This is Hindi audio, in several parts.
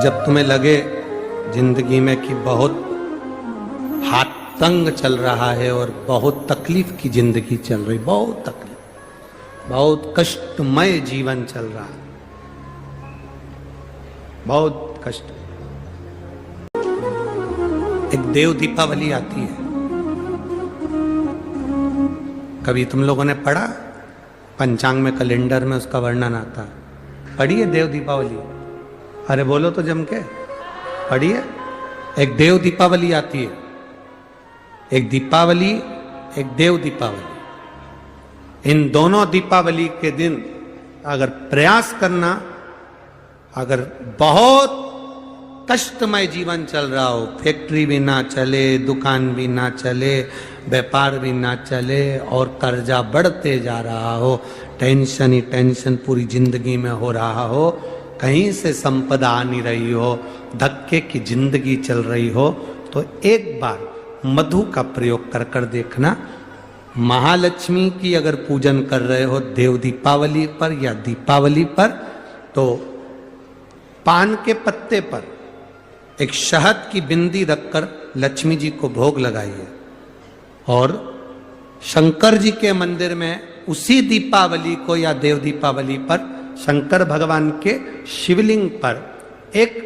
जब तुम्हें लगे जिंदगी में कि बहुत हाथ तंग चल रहा है और बहुत तकलीफ की जिंदगी चल रही, बहुत तकलीफ, बहुत कष्टमय जीवन चल रहा है, बहुत कष्ट। एक देव दीपावली आती है, कभी तुम लोगों ने पढ़ा? पंचांग में, कैलेंडर में उसका वर्णन आता है। पढ़िए देव दीपावली? अरे बोलो तो जम के, पढ़िए। एक देव दीपावली आती है, एक दीपावली, एक देव दीपावली। इन दोनों दीपावली के दिन अगर प्रयास करना, अगर बहुत कष्टमय जीवन चल रहा हो, फैक्ट्री भी ना चले, दुकान भी ना चले, व्यापार भी ना चले और कर्जा बढ़ते जा रहा हो, टेंशन ही टेंशन पूरी जिंदगी में हो रहा हो, कहीं से संपदा आ नहीं रही हो, धक्के की जिंदगी चल रही हो, तो एक बार मधु का प्रयोग कर कर देखना। महालक्ष्मी की अगर पूजन कर रहे हो देव दीपावली पर या दीपावली पर, तो पान के पत्ते पर एक शहद की बिंदी रखकर लक्ष्मी जी को भोग लगाइए और शंकर जी के मंदिर में उसी दीपावली को या देव दीपावली पर शंकर भगवान के शिवलिंग पर एक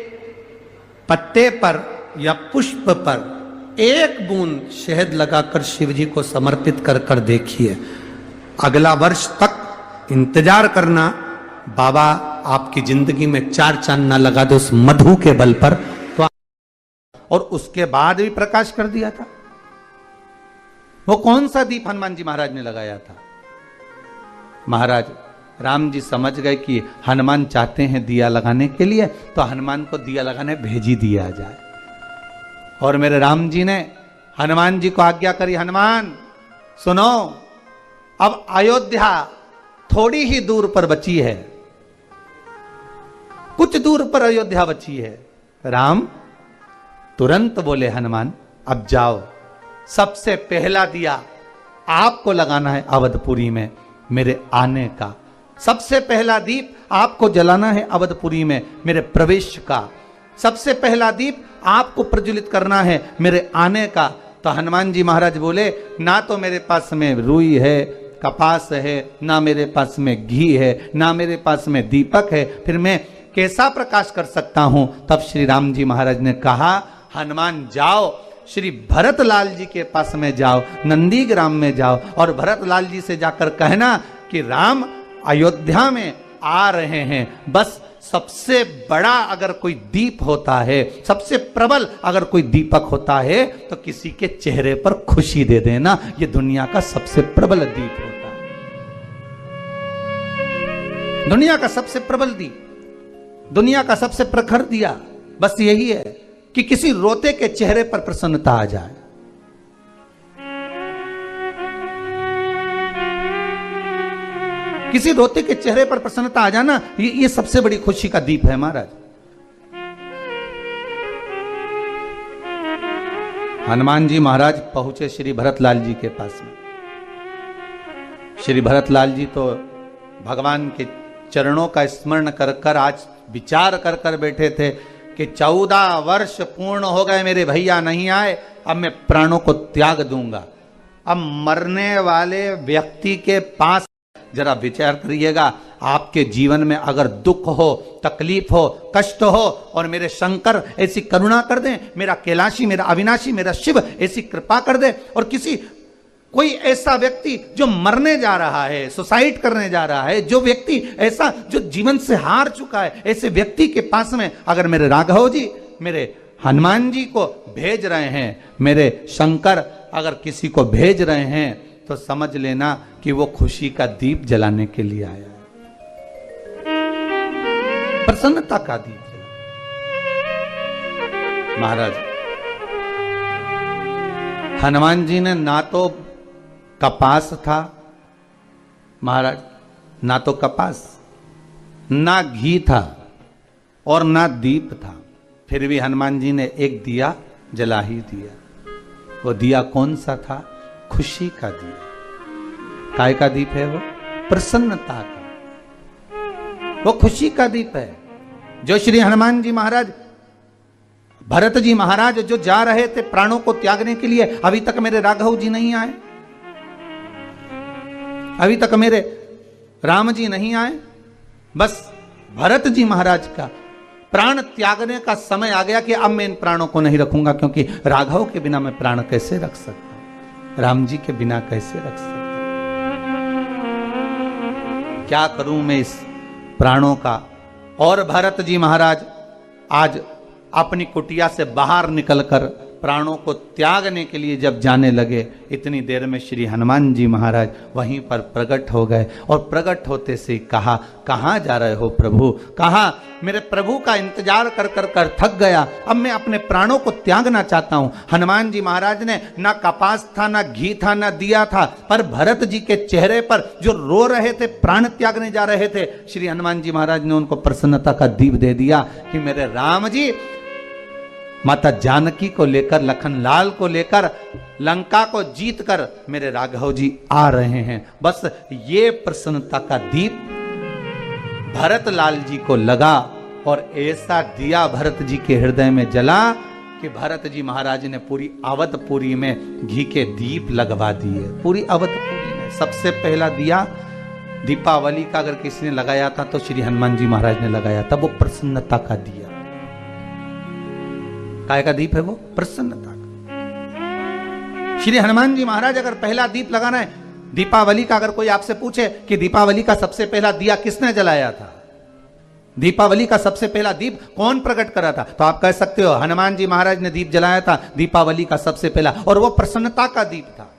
पत्ते पर या पुष्प पर एक बूंद शहद लगाकर शिव जी को समर्पित कर कर देखिए। अगला वर्ष तक इंतजार करना, बाबा आपकी जिंदगी में चार चांद ना लगा दे उस मधु के बल पर। तो और उसके बाद भी प्रकाश कर दिया था। वो कौन सा दीप हनुमान जी महाराज ने लगाया था? महाराज राम जी समझ गए कि हनुमान चाहते हैं दिया लगाने के लिए, तो हनुमान को दिया लगाने भेज ही दिया जाए। और मेरे राम जी ने हनुमान जी को आज्ञा करी, हनुमान सुनो, अब अयोध्या थोड़ी ही दूर पर बची है, कुछ दूर पर अयोध्या बची है। राम तुरंत बोले, हनुमान अब जाओ, सबसे पहला दिया आपको लगाना है अवधपुरी में मेरे आने का। सबसे पहला दीप आपको जलाना है अवधपुरी में मेरे प्रवेश का। सबसे पहला दीप आपको प्रज्वलित करना है मेरे आने का। तो हनुमान जी महाराज बोले, ना तो मेरे पास में रुई है, कपास है, ना मेरे पास में घी है, ना मेरे पास में दीपक है, फिर मैं कैसा प्रकाश कर सकता हूं? तब श्री राम जी महाराज ने कहा, हनुमान जाओ, श्री भरतलाल जी के पास में जाओ, नंदीग्राम में जाओ और भरतलाल जी से जाकर कहना कि राम अयोध्या में आ रहे हैं। बस सबसे बड़ा अगर कोई दीप होता है, सबसे प्रबल अगर कोई दीपक होता है, तो किसी के चेहरे पर खुशी दे देना। ये दुनिया का सबसे प्रबल दीप होता है, दुनिया का सबसे प्रबल दीप, दुनिया का सबसे प्रखर दिया। बस यही है कि किसी रोते के चेहरे पर प्रसन्नता आ जाए। किसी रोते के चेहरे पर प्रसन्नता आ जाना, ये सबसे बड़ी खुशी का दीप है महाराज। हनुमान जी महाराज पहुंचे श्री भरतलाल जी के पास में। श्री भरतलाल जी तो भगवान के चरणों का स्मरण कर कर आज विचार कर कर बैठे थे कि 14 वर्ष पूर्ण हो गए, मेरे भैया नहीं आए, अब मैं प्राणों को त्याग दूंगा। अब मरने वाले व्यक्ति के पास जरा विचार करिएगा, आपके जीवन में अगर दुख हो, तकलीफ हो, कष्ट हो और मेरे शंकर ऐसी करुणा कर दें, मेरा कैलाशी, मेरा अविनाशी, मेरा शिव ऐसी कृपा कर दे, और किसी कोई ऐसा व्यक्ति जो मरने जा रहा है, सुसाइड करने जा रहा है, जो व्यक्ति ऐसा जो जीवन से हार चुका है, ऐसे व्यक्ति के पास में अगर मेरे राघव जी, मेरे हनुमान जी को भेज रहे हैं, मेरे शंकर अगर किसी को भेज रहे हैं, तो समझ लेना कि वो खुशी का दीप जलाने के लिए आया है, प्रसन्नता का दीप जला। महाराज हनुमान जी ने ना तो कपास था महाराज, ना तो कपास, ना घी था और ना दीप था, फिर भी हनुमान जी ने एक दिया जला ही दिया। वो दिया कौन सा था? खुशी का दिया। काय का दीप है वो? प्रसन्नता का, वो खुशी का दीप है। जो श्री हनुमान जी महाराज भरत जी महाराज जो जा रहे थे प्राणों को त्यागने के लिए, अभी तक मेरे राघव जी नहीं आए, अभी तक मेरे राम जी नहीं आए। बस भरत जी महाराज का प्राण त्यागने का समय आ गया कि अब मैं इन प्राणों को नहीं रखूंगा, क्योंकि राघव के बिना मैं प्राण कैसे रख सकता हूं, राम जी के बिना कैसे रख सकता हूं, क्या करूं मैं इस प्राणों का। और भरत जी महाराज आज अपनी कुटिया से बाहर निकलकर प्राणों को त्यागने के लिए जब जाने लगे, इतनी देर में श्री हनुमान जी महाराज वहीं पर प्रकट हो गए। और प्रकट होते से कहा, कहाँ जा रहे हो प्रभु, कहाँ, मेरे प्रभु का इंतजार कर कर कर थक गया, अब मैं अपने प्राणों को त्यागना चाहता हूं। हनुमान जी महाराज ने ना कपास था, ना घी था, ना दिया था, पर भरत जी के चेहरे पर जो रो रहे थे, प्राण त्यागने जा रहे थे, श्री हनुमान जी महाराज ने उनको प्रसन्नता का दीप दे दिया कि मेरे राम जी माता जानकी को लेकर, लखन लाल को लेकर, लंका को जीत कर मेरे राघव जी आ रहे हैं। बस ये प्रसन्नता का दीप भरत लाल जी को लगा और ऐसा दिया भरत जी के हृदय में जला कि भरत जी महाराज ने पूरी अवधपुरी में घी के दीप लगवा दिए। पूरी अवधपुरी में सबसे पहला दिया दीपावली का अगर किसी ने लगाया था तो श्री हनुमान जी महाराज ने लगाया था। वो प्रसन्नता का दिया, काय का दीप है वो, प्रसन्नता का। श्री हनुमान जी महाराज अगर पहला दीप लगाना है दीपावली का, अगर कोई आपसे पूछे कि दीपावली का सबसे पहला दिया किसने जलाया था, दीपावली का सबसे पहला दीप कौन प्रकट करा था, तो आप कह सकते हो हनुमान जी महाराज ने दीप जलाया था दीपावली का सबसे पहला। और वो प्रसन्नता का दीप था,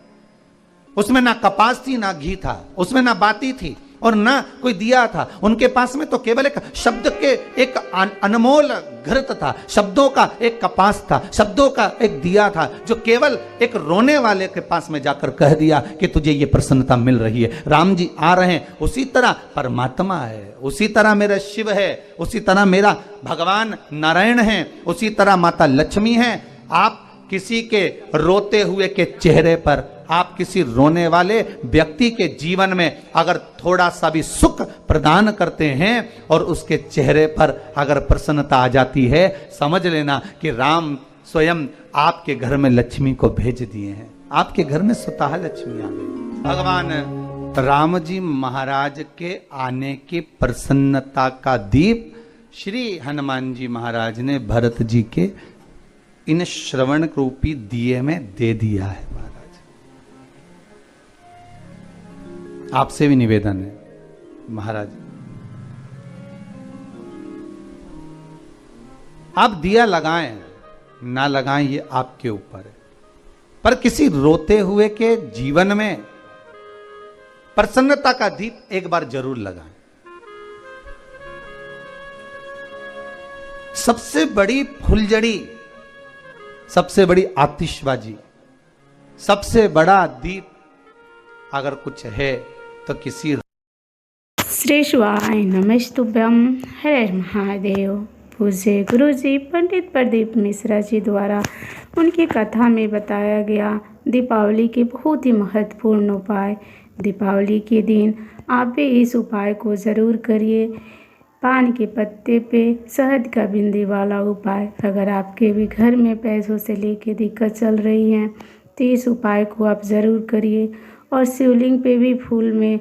उसमें ना कपास थी, ना घी था, उसमें ना बाती थी और ना कोई दिया था। उनके पास में तो केवल एक शब्द के एक अनमोल घृत था, शब्दों का एक कपास था, शब्दों का एक दिया था, जो केवल एक रोने वाले के पास में जाकर कह दिया कि तुझे ये प्रसन्नता मिल रही है, राम जी आ रहे हैं। उसी तरह परमात्मा है, उसी तरह मेरा शिव है, उसी तरह मेरा भगवान नारायण है, उसी तरह माता लक्ष्मी है। आप किसी के रोते हुए के चेहरे पर, आप किसी रोने वाले व्यक्ति के जीवन में अगर थोड़ा सा भी सुख प्रदान करते हैं और उसके चेहरे पर अगर प्रसन्नता आ जाती है, समझ लेना कि राम स्वयं आपके घर में लक्ष्मी को भेज दिए हैं, आपके घर में स्वतः लक्ष्मी आ गई। भगवान राम जी महाराज के आने की प्रसन्नता का दीप श्री हनुमान जी महाराज ने भरत जी के इन श्रवण रूपी दिए में दे दिया है। महाराज आपसे भी निवेदन है, महाराज आप दिया लगाएं ना लगाएं ये आपके ऊपर है, पर किसी रोते हुए के जीवन में प्रसन्नता का दीप एक बार जरूर लगाएं। सबसे बड़ी फुलझड़ी, सबसे बड़ी आतिशबाजी, सबसे बड़ा दीप अगर कुछ है तो किसी। श्री शिवाय नमस्तुभ्यम, हर महादेव। पूज्य गुरु जी पंडित प्रदीप मिश्रा जी द्वारा उनकी कथा में बताया गया दीपावली के बहुत ही महत्वपूर्ण उपाय। दीपावली के दिन आप भी इस उपाय को ज़रूर करिए। पान के पत्ते पे शहद का बिंदी वाला उपाय। अगर आपके भी घर में पैसों से लेके दिक्कत चल रही है तो इस उपाय को आप ज़रूर करिए। और शिवलिंग पे भी फूल में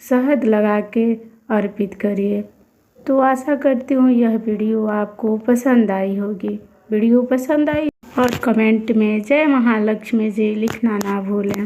शहद लगा के अर्पित करिए। तो आशा करती हूँ यह वीडियो आपको पसंद आई होगी। वीडियो पसंद आई और कमेंट में जय महालक्ष्मी जी लिखना ना भूलें।